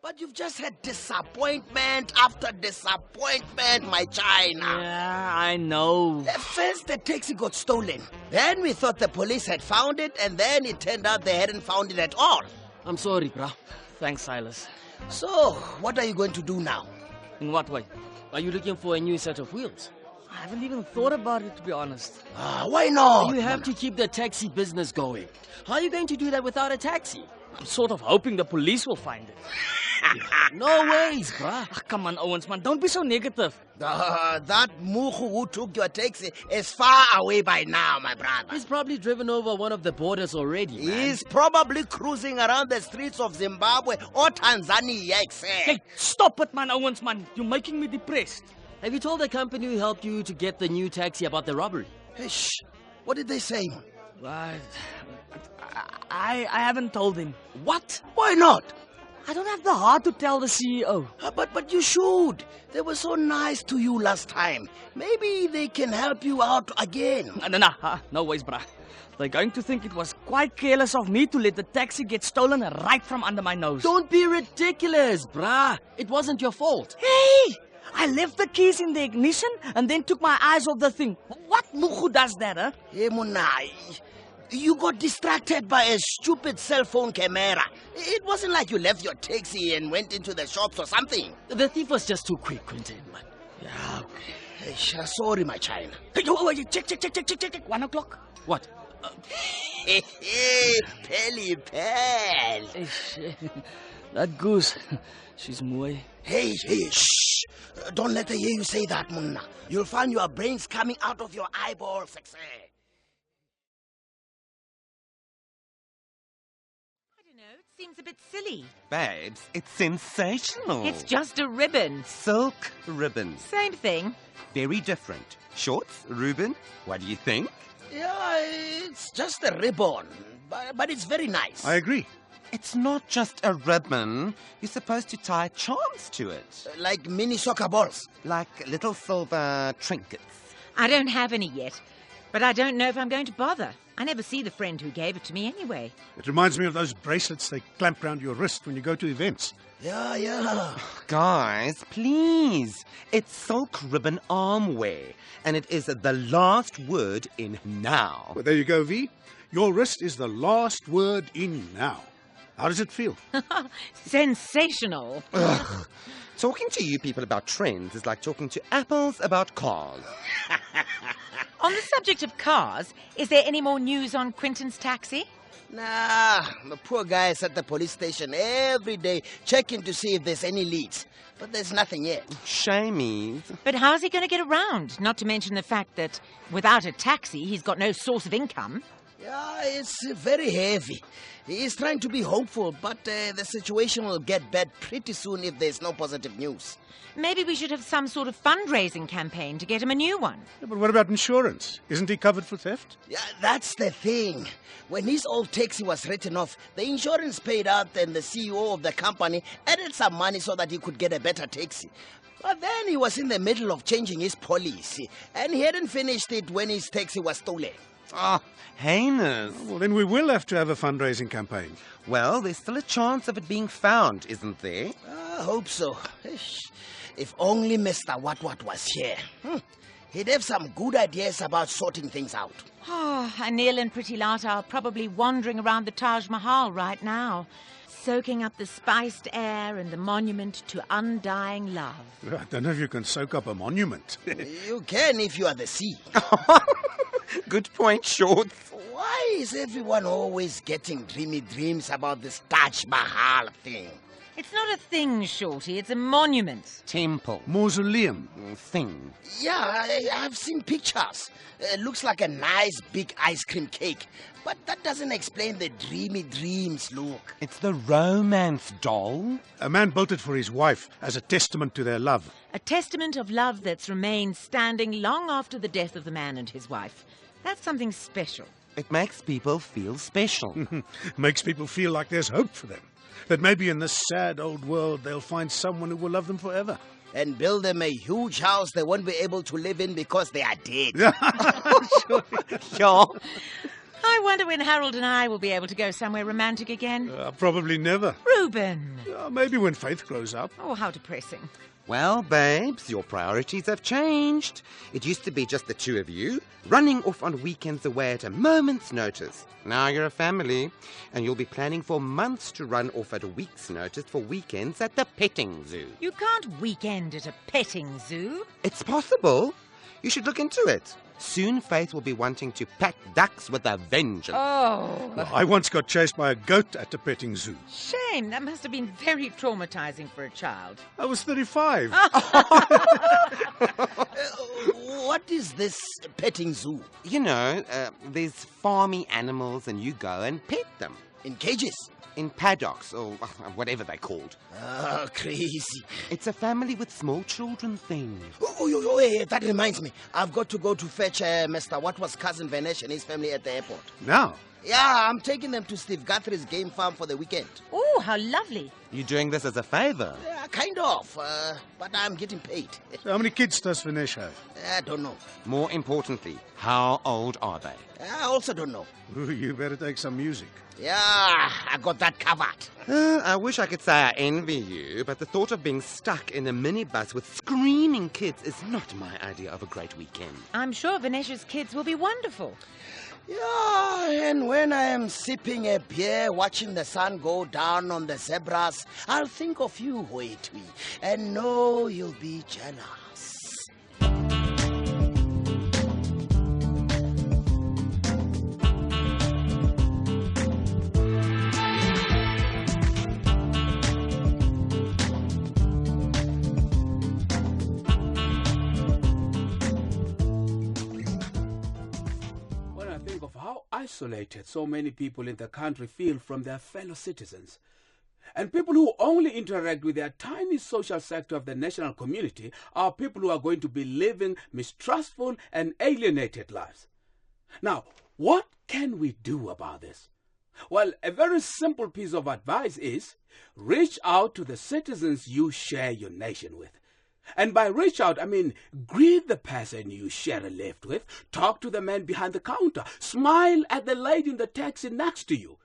But you've just had disappointment after disappointment, my China. Yeah, I know. At first, the taxi got stolen. Then we thought the police had found it, and then it turned out they hadn't found it at all. I'm sorry, brah. Thanks, Silas. So, what are you going to do now? In what way? Are you looking for a new set of wheels? I haven't even thought about it, to be honest. Why not? You have to keep the taxi business going. How are you going to do that without a taxi? I'm sort of hoping the police will find it. No ways, bruh. Come on, Owens, man. Don't be so negative. That Muhu who took your taxi is far away by now, my brother. He's probably driven over one of the borders already, man. He's probably cruising around the streets of Zimbabwe or Tanzania, except. Hey, stop it, man, Owens, man. You're making me depressed. Have you told the company who helped you to get the new taxi about the robbery? Hey, shh. What did they say? I haven't told him. What? Why not? I don't have the heart to tell the CEO. But you should. They were so nice to you last time. Maybe they can help you out again. No ways, bruh. They're going to think it was quite careless of me to let the taxi get stolen right from under my nose. Don't be ridiculous, bruh. It wasn't your fault. Hey! I left the keys in the ignition and then took my eyes off the thing. What mugu does that, huh? Hey, Munai. You got distracted by a stupid cell phone camera. It wasn't like you left your taxi and went into the shops or something. The thief was just too quick, Quentin, man. Yeah, okay. Sorry, my China. Hey, check. 1 o'clock. What? Pelly Pell. That goose, she's mooi. Hey, shh. Don't let her hear you say that, Munna. You'll find your brains coming out of your eyeballs, Seems a bit silly. Babes, it's sensational. It's just a ribbon. Silk ribbon. Same thing. Very different. Shorts, Reuben, what do you think? Yeah, it's just a ribbon, but it's very nice. I agree. It's not just a ribbon. You're supposed to tie charms to it. Like mini soccer balls. Like little silver trinkets. I don't have any yet, but I don't know if I'm going to bother. I never see the friend who gave it to me anyway. It reminds me of those bracelets they clamp round your wrist when you go to events. Yeah. Guys, please. It's silk ribbon armwear, and it is the last word in now. Well, there you go, V. Your wrist is the last word in now. How does it feel? Sensational. Ugh. Talking to you people about trends is like talking to apples about cars. On the subject of cars, is there any more news on Quinton's taxi? Nah, the poor guy is at the police station every day checking to see if there's any leads. But there's nothing yet. Shamies. But how's he going to get around? Not to mention the fact that without a taxi, he's got no source of income. Yeah, it's very heavy. He's trying to be hopeful, but the situation will get bad pretty soon if there's no positive news. Maybe we should have some sort of fundraising campaign to get him a new one. Yeah, but what about insurance? Isn't he covered for theft? Yeah, that's the thing. When his old taxi was written off, the insurance paid out and the CEO of the company added some money so that he could get a better taxi. But then he was in the middle of changing his policy, and he hadn't finished it when his taxi was stolen. Ah, heinous. Well, then we will have to have a fundraising campaign. Well, there's still a chance of it being found, isn't there? I hope so. If only Mr. What was here. He'd have some good ideas about sorting things out. Oh, Anil and Pretty Lata are probably wandering around the Taj Mahal right now, soaking up the spiced air and the monument to undying love. I don't know if you can soak up a monument. You can if you are the sea. Good point, Shorts. Why is everyone always getting dreamy dreams about this Taj Mahal thing? It's not a thing, Shorty. It's a monument. Temple. Mausoleum. Thing. Yeah, I've seen pictures. It looks like a nice big ice cream cake. But that doesn't explain the dreamy dreams look. It's the romance doll. A man built it for his wife as a testament to their love. A testament of love that's remained standing long after the death of the man and his wife. That's something special. It makes people feel special. Makes people feel like there's hope for them. That maybe in this sad old world they'll find someone who will love them forever. And build them a huge house they won't be able to live in because they are dead. Sure. I wonder when Harold and I will be able to go somewhere romantic again. Probably never. Reuben! Maybe when Faith grows up. Oh, how depressing. Well, babes, your priorities have changed. It used to be just the two of you, running off on weekends away at a moment's notice. Now you're a family, and you'll be planning for months to run off at a week's notice for weekends at the petting zoo. You can't weekend at a petting zoo. It's possible. You should look into it. Soon Faith will be wanting to pat ducks with a vengeance. Oh. Well, I once got chased by a goat at the petting zoo. Shame. That must have been very traumatizing for a child. I was 35. What is this petting zoo? You know, there's farmy animals and you go and pet them. In cages? In paddocks, or whatever they're called. Ah, crazy. It's a family with small children thing. Oh, that reminds me. I've got to go to fetch Mr. What-was cousin Vanesh and his family at the airport. Now? Yeah, I'm taking them to Steve Guthrie's game farm for the weekend. Oh, how lovely. You're doing this as a favor? Yeah, kind of, but I'm getting paid. So how many kids does Vanesh have? I don't know. More importantly, how old are they? I also don't know. Ooh, you better take some music. Yeah, I got that covered. I wish I could say I envy you, but the thought of being stuck in a minibus with screaming kids is not my idea of a great weekend. I'm sure Vanessa's kids will be wonderful. Yeah, and when I am sipping a beer, watching the sun go down on the zebras, I'll think of you, Hoetui, and know you'll be jealous. Isolated so many people in the country feel from their fellow citizens. And people who only interact with their tiny social sector of the national community are people who are going to be living mistrustful and alienated lives. Now, what can we do about this? Well, a very simple piece of advice is reach out to the citizens you share your nation with. And by reach out, I mean greet the person you share a lift with, talk to the man behind the counter, smile at the lady in the taxi next to you.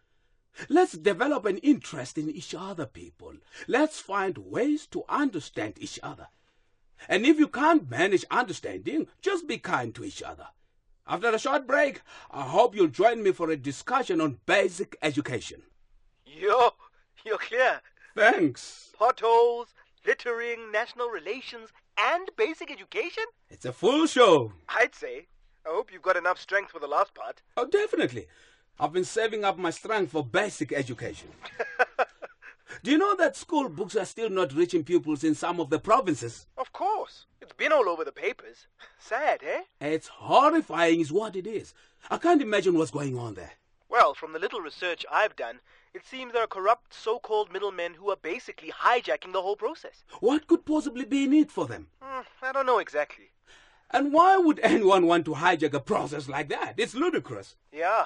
Let's develop an interest in each other, people. Let's find ways to understand each other. And if you can't manage understanding, just be kind to each other. After a short break, I hope you'll join me for a discussion on basic education. Yo, you're clear. Thanks. Potholes, littering, national relations, and basic education? It's a full show. I'd say. I hope you've got enough strength for the last part. Oh, definitely. I've been saving up my strength for basic education. Do you know that school books are still not reaching pupils in some of the provinces? Of course. It's been all over the papers. Sad, eh? It's horrifying is what it is. I can't imagine what's going on there. Well, from the little research I've done, it seems there are corrupt so-called middlemen who are basically hijacking the whole process. What could possibly be in it for them? I don't know exactly. And why would anyone want to hijack a process like that? It's ludicrous. Yeah,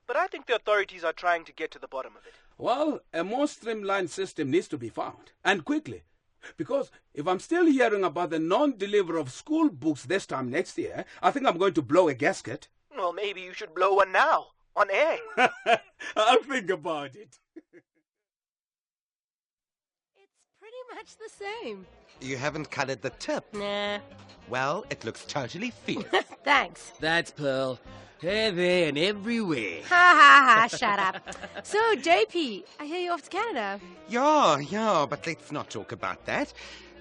but I think the authorities are trying to get to the bottom of it. Well, a more streamlined system needs to be found, and quickly. Because if I'm still hearing about the non-delivery of school books this time next year, I think I'm going to blow a gasket. Well, maybe you should blow one now, on air. I'll think about it. It's pretty much the same. You haven't colored the tip. Nah. Well, it looks totally fierce. Thanks. That's Pearl. Here, there, and everywhere. Ha ha ha, shut up. So, JP, I hear you're off to Canada. Yeah, but let's not talk about that.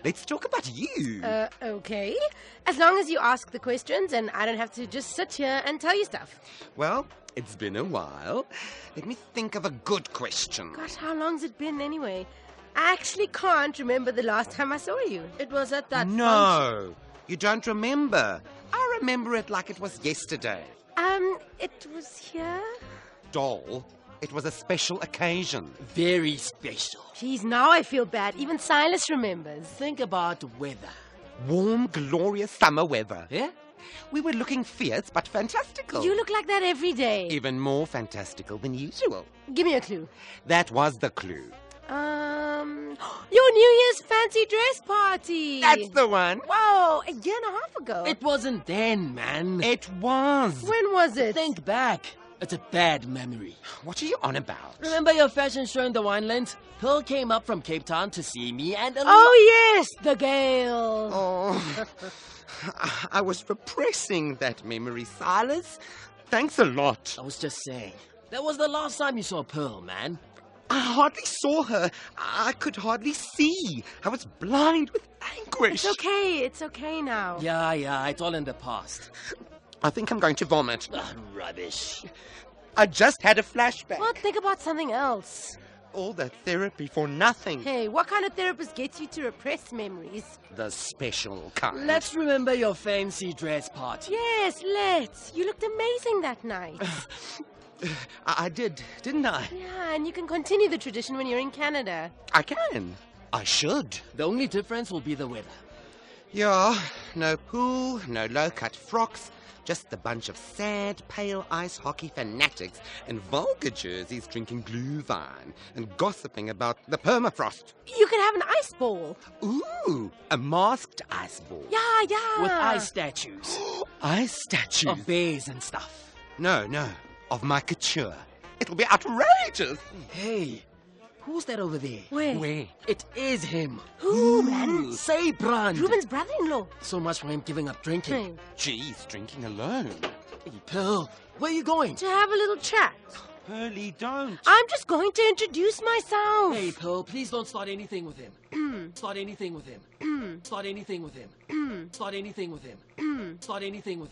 Let's talk about you. Okay. As long as you ask the questions and I don't have to just sit here and tell you stuff. Well, it's been a while. Let me think of a good question. Gosh, how long's it been anyway? I actually can't remember the last time I saw you. It was at that No, you don't remember. I remember it like it was yesterday. It was here? Doll, it was a special occasion. Very special. Geez, now I feel bad. Even Silas remembers. Think about the weather. Warm, glorious summer weather. Yeah? We were looking fierce but fantastical. You look like that every day. Even more fantastical than usual. Give me a clue. That was the clue. Your New Year's fancy dress party. That's the one. Whoa, a year and a half ago. It wasn't then, man. It was. When was it? Think back. It's a bad memory. What are you on about? Remember your fashion show in the Winelands? Pearl came up from Cape Town to see me and... Oh, yes, the gale. Oh, I was repressing that memory, Silas. Thanks a lot. I was just saying. That was the last time you saw Pearl, man. I hardly saw her. I could hardly see. I was blind with anguish. It's okay now. Yeah, it's all in the past. I think I'm going to vomit. Rubbish. I just had a flashback. Well, think about something else. All that therapy for nothing. Hey, what kind of therapist gets you to repress memories? The special kind. Let's remember your fancy dress party. Yes, let's. You looked amazing that night. I did, didn't I? Yeah, and you can continue the tradition when you're in Canada. I can. I should. The only difference will be the weather. Yeah, no pool, no low-cut frocks, just a bunch of sad, pale ice hockey fanatics in vulgar jerseys drinking glühwein and gossiping about the permafrost. You could have an ice ball. Ooh, a masked ice ball. Yeah. With ice statues. Ice statues? Of bears and stuff. No, of my couture. It'll be outrageous. Hey, who's that over there? Where? It is him. Who, man? Say, Brand. Reuben's brother-in-law. So much for him giving up drinking. Jeez, drinking alone. Hey, Pearl, where are you going? To have a little chat. Pearly, don't. I'm just going to introduce myself. Hey, Pearl, please don't start anything with him. Start anything with him. Start anything with him. Start anything with him. Start anything with him.